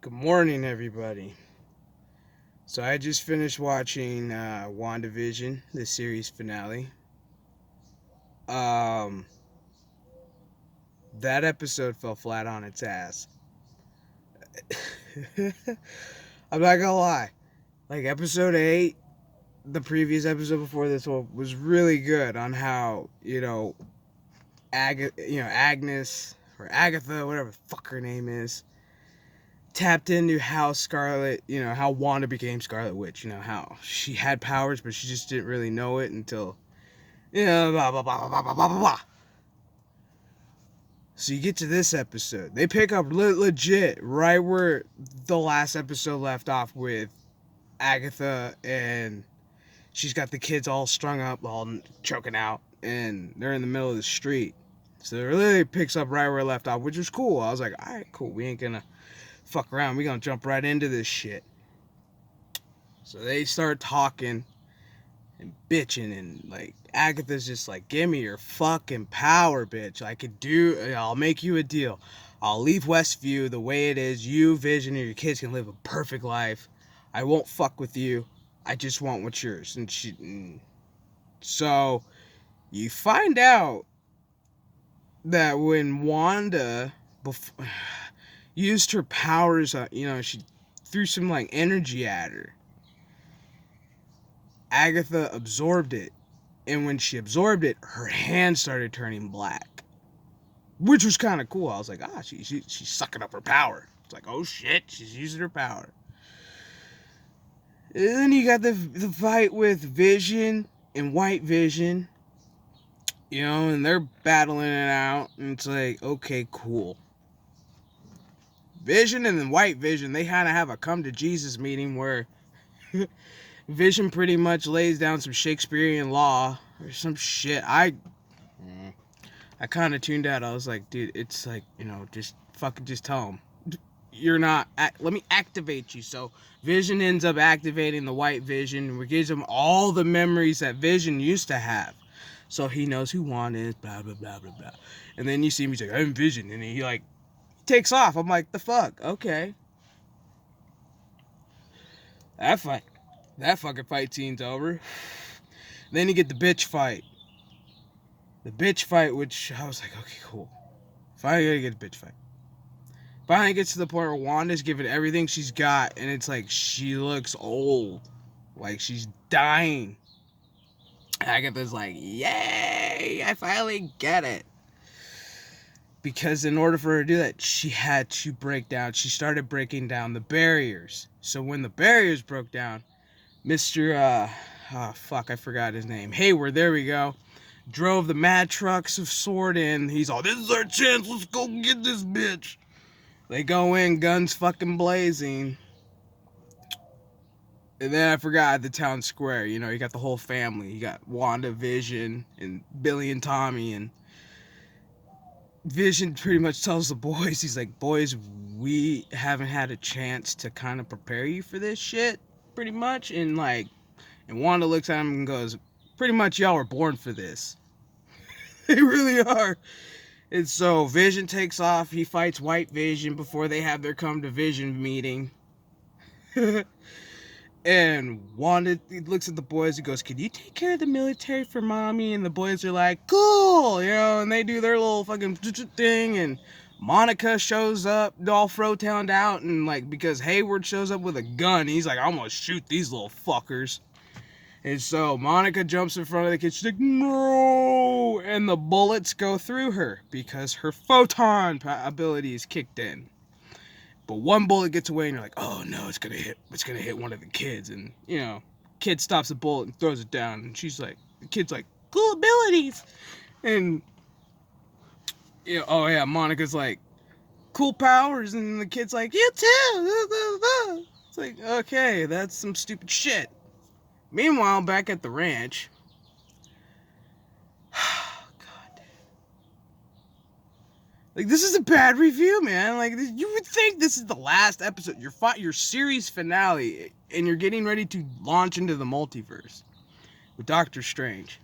Good morning, everybody. So I just finished watching WandaVision, the series finale. Um, that episode fell flat on its ass. I'm not gonna lie. Like episode 8, the previous episode before this one was really good on how Agnes or Agatha, whatever the fuck her name is, tapped into how how Wanda became Scarlet Witch. How she had powers, but she just didn't really know it until, blah, blah, blah, blah, blah, blah, blah, blah. So you get to this episode. They pick up legit right where the last episode left off with Agatha, and she's got the kids all strung up, all choking out, and they're in the middle of the street. So it really picks up right where it left off, which was cool. I was like, alright, cool. We ain't gonna fuck around. We gonna jump right into this shit. So they start talking and bitching, and like Agatha's just like, give me your fucking power, bitch. I'll make you a deal. I'll leave Westview the way it is. You, Vision, and your kids can live a perfect life. I won't fuck with you. I just want what's yours. So you find out that when Wanda used her powers, she threw some like energy at her. Agatha absorbed it, and when she absorbed it, her hand started turning black, which was kind of cool. I was like, she's sucking up her power. It's like, oh shit, she's using her power. And then you got the fight with Vision and White Vision, and they're battling it out, and it's like, okay, cool. Vision and then White Vision, they kind of have a come to Jesus meeting where Vision pretty much lays down some Shakespearean law or some shit. I kind of tuned out. I was like, dude, it's like, just tell him. You're not, let me activate you. So Vision ends up activating the White Vision, which gives him all the memories that Vision used to have. So he knows who Wanda is, blah, blah, blah, blah, blah. And then you see him, he's like, I'm Vision. And he like takes off. I'm like, the fuck? Okay. That fucking fight scene's over. Then you get the bitch fight. The bitch fight, which I was like, okay, cool. Finally gonna get the bitch fight. Finally gets to the point where Wanda's giving everything she's got, and it's like she looks old. Like she's dying. Agatha's like, yay, I finally get it. Because in order for her to do that, she started breaking down the barriers. So when the barriers broke down, Mr. I forgot his name. Hayward, there we go. Drove the mad trucks of Sword in. He's all, this is our chance, let's go get this bitch. They go in, guns fucking blazing. And then I forgot the town square. You got the whole family. You got WandaVision and Billy and Tommy. And Vision pretty much tells the boys, he's like, boys, we haven't had a chance to kind of prepare you for this shit, pretty much. And Wanda looks at him and goes, pretty much y'all were born for this. They really are. And so Vision takes off. He fights White Vision before they have their come to Vision meeting. And Wanda looks at the boys and goes, can you take care of the military for mommy? And the boys are like, cool, and they do their little fucking thing. And Monica shows up, all fro-towned out, and because Hayward shows up with a gun, he's like, I'm gonna shoot these little fuckers. And so Monica jumps in front of the kid. She's like, no! And the bullets go through her because her photon ability is kicked in. But one bullet gets away, and you're like, oh no, it's gonna hit one of the kids. And kid stops the bullet and throws it down. And the kid's like, cool abilities. And oh yeah, Monica's like, cool powers. And the kid's like, you too. It's like, okay, that's some stupid shit. Meanwhile, back at the ranch, God, this is a bad review, man. You would think this is the last episode, your series finale, and you're getting ready to launch into the multiverse with Doctor Strange.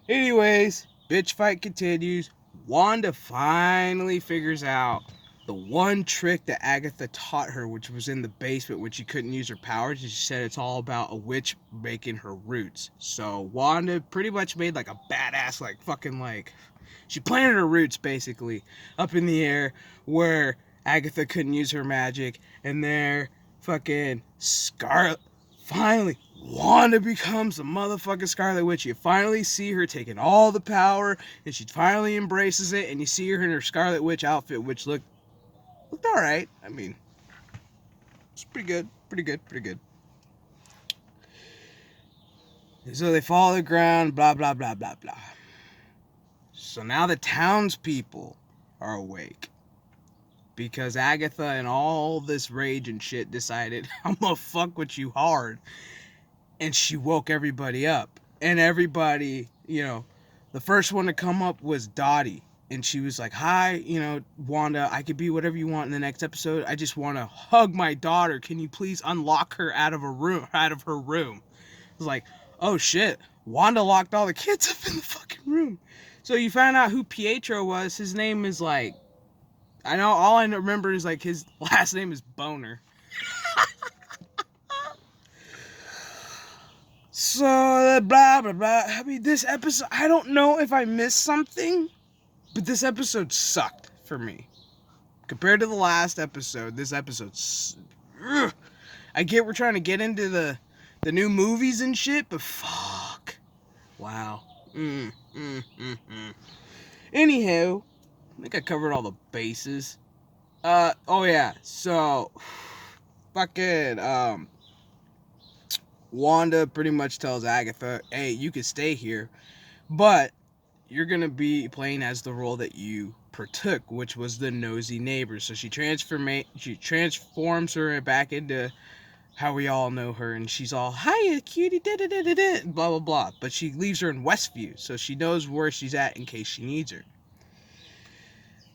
Anyways, bitch fight continues. Wanda finally figures out the one trick that Agatha taught her, which was in the basement when she couldn't use her powers, she said it's all about a witch making her roots. So Wanda pretty much made like a badass, like fucking like, she planted her roots basically up in the air where Agatha couldn't use her magic, and there fucking Scarlet, finally Wanda becomes the motherfucking Scarlet Witch. You finally see her taking all the power, and she finally embraces it, and you see her in her Scarlet Witch outfit, which looked alright. I mean, it's pretty good. So they fall to the ground, blah, blah, blah, blah, blah. So now the townspeople are awake. Because Agatha and all this rage and shit decided, I'm gonna fuck with you hard. And she woke everybody up. And everybody, the first one to come up was Dottie. And she was like, hi, Wanda, I could be whatever you want in the next episode. I just want to hug my daughter. Can you please unlock her out of her room? I was like, oh shit, Wanda locked all the kids up in the fucking room. So you found out who Pietro was. His name is like, I know, all I remember is like his last name is Boner. So, blah, blah, blah. I mean, this episode, I don't know if I missed something, but this episode sucked for me. Compared to the last episode, this episode, I get we're trying to get into the new movies and shit, but fuck. Wow. Anywho, I think I covered all the bases. Oh yeah, so, fucking, Wanda pretty much tells Agatha, hey, you can stay here, but you're gonna be playing as the role that you partook, which was the nosy neighbor. So she transforms her back into how we all know her, and she's all, hiya, cutie, blah, blah, blah. But she leaves her in Westview, so she knows where she's at in case she needs her.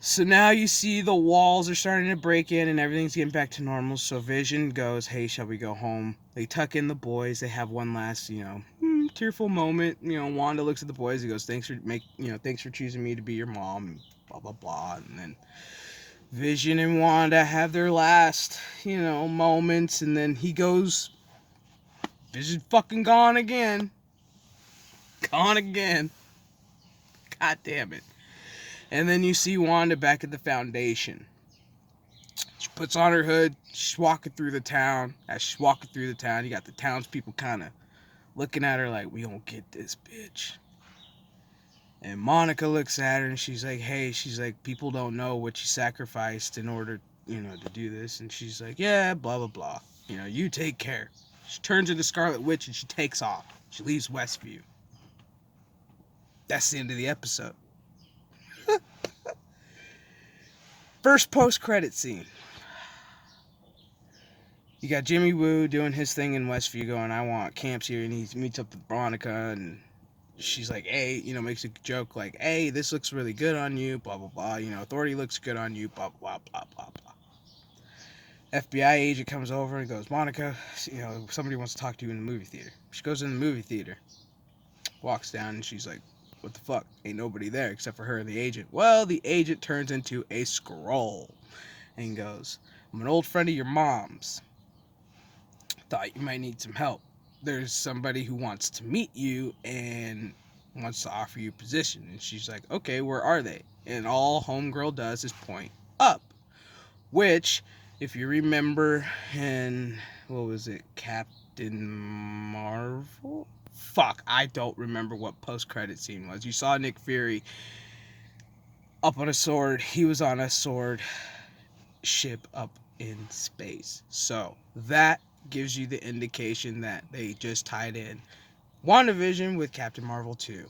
So now you see the walls are starting to break in and everything's getting back to normal. So Vision goes, hey, shall we go home? They tuck in the boys. They have one last, tearful moment. Wanda looks at the boys. He goes, thanks for choosing me to be your mom, and blah, blah, blah. And then Vision and Wanda have their last, moments. And then he goes, Vision's fucking gone again. Gone again. God damn it. And then you see Wanda back at the foundation. She puts on her hood. She's walking through the town. As she's walking through the town, you got the townspeople kind of looking at her like, we don't get this bitch. And Monica looks at her and she's like, hey, people don't know what you sacrificed in order, to do this. And she's like, yeah, blah, blah, blah. You take care. She turns into Scarlet Witch and she takes off. She leaves Westview. That's the end of the episode. First post-credit scene. You got Jimmy Woo doing his thing in Westview going, I want camps here, and he meets up with Monica, and she's like, hey, makes a joke like, hey, this looks really good on you, blah, blah, blah, authority looks good on you, blah, blah, blah, blah, blah. FBI agent comes over and goes, Monica, somebody wants to talk to you in the movie theater. She goes in the movie theater, walks down, and she's like, what the fuck? Ain't nobody there except for her and the agent. Well, the agent turns into a Skrull and goes, I'm an old friend of your mom's. Thought you might need some help. There's somebody who wants to meet you and wants to offer you a position. And she's like, okay, where are they? And all Homegirl does is point up. Which, if you remember in, what was it, Captain Marvel? Fuck, I don't remember what post-credit scene was. You saw Nick Fury up on a sword. He was on a sword ship up in space. So, that gives you the indication that they just tied in WandaVision with Captain Marvel 2.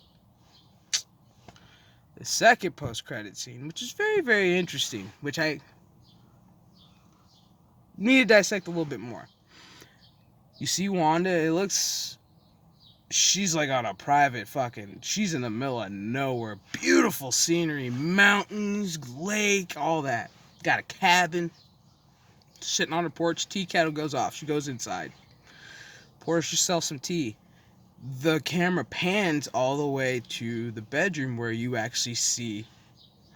The second post-credit scene, which is very, very interesting, which I need to dissect a little bit more. You see Wanda, it looks, she's like on a private she's in the middle of nowhere. Beautiful scenery, mountains, lake, all that. Got a cabin. Sitting on her porch, tea kettle goes off. She goes inside. Pours herself some tea. The camera pans all the way to the bedroom where you actually see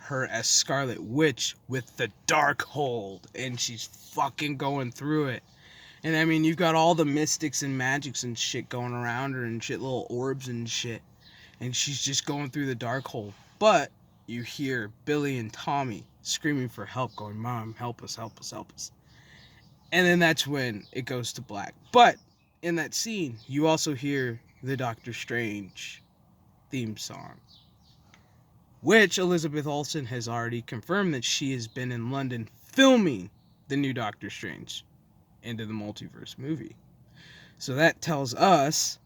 her as Scarlet Witch with the Darkhold, and she's fucking going through it. And I mean, you've got all the mystics and magics and shit going around her and shit, little orbs and shit, and she's just going through the Darkhold. But you hear Billy and Tommy screaming for help, going, "Mom, help us, help us, help us." And then that's when it goes to black. But in that scene, you also hear the Doctor Strange theme song, which Elizabeth Olsen has already confirmed that she has been in London filming the new Doctor Strange Into the Multiverse movie. So that tells us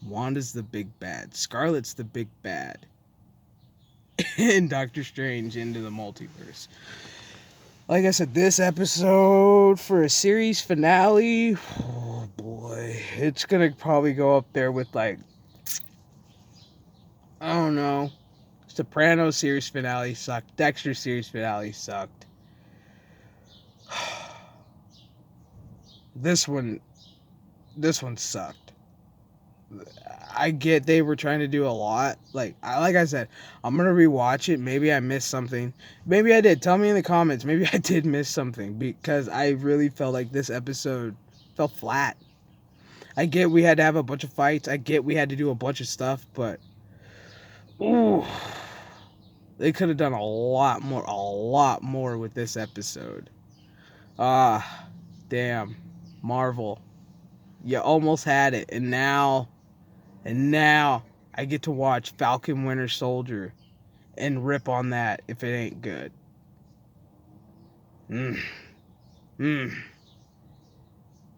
Wanda's the big bad, Scarlet's the big bad in Doctor Strange Into the Multiverse. Like I said, this episode for a series finale, oh boy, it's gonna probably go up there with, like, I don't know, Sopranos series finale sucked, Dexter series finale sucked. This one sucked. I get they were trying to do a lot. Like I said, I'm gonna rewatch it. Maybe I missed something. Maybe I did. Tell me in the comments. Maybe I did miss something, because I really felt like this episode felt flat. I get we had to have a bunch of fights. I get we had to do a bunch of stuff, but ooh, they could have done a lot more with this episode. Damn, Marvel, you almost had it, and now I get to watch Falcon Winter Soldier and rip on that if it ain't good.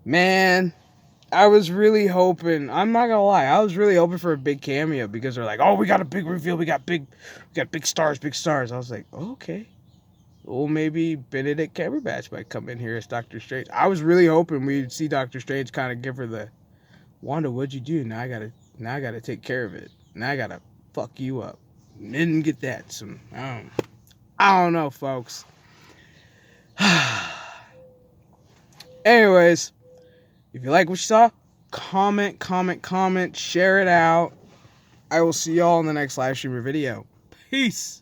Man, I was really hoping, I'm not gonna lie, I was really hoping for a big cameo, because they're like, "Oh, we got a big reveal, we got big stars. I was like, okay. Well, maybe Benedict Cumberbatch might come in here as Doctor Strange. I was really hoping we'd see Doctor Strange kind of give her the, "Wanda, what'd you do? Now I gotta take care of it. Now I gotta fuck you up." Didn't get that. So I don't know, folks. Anyways, if you like what you saw, comment, share it out. I will see y'all in the next live stream or video. Peace.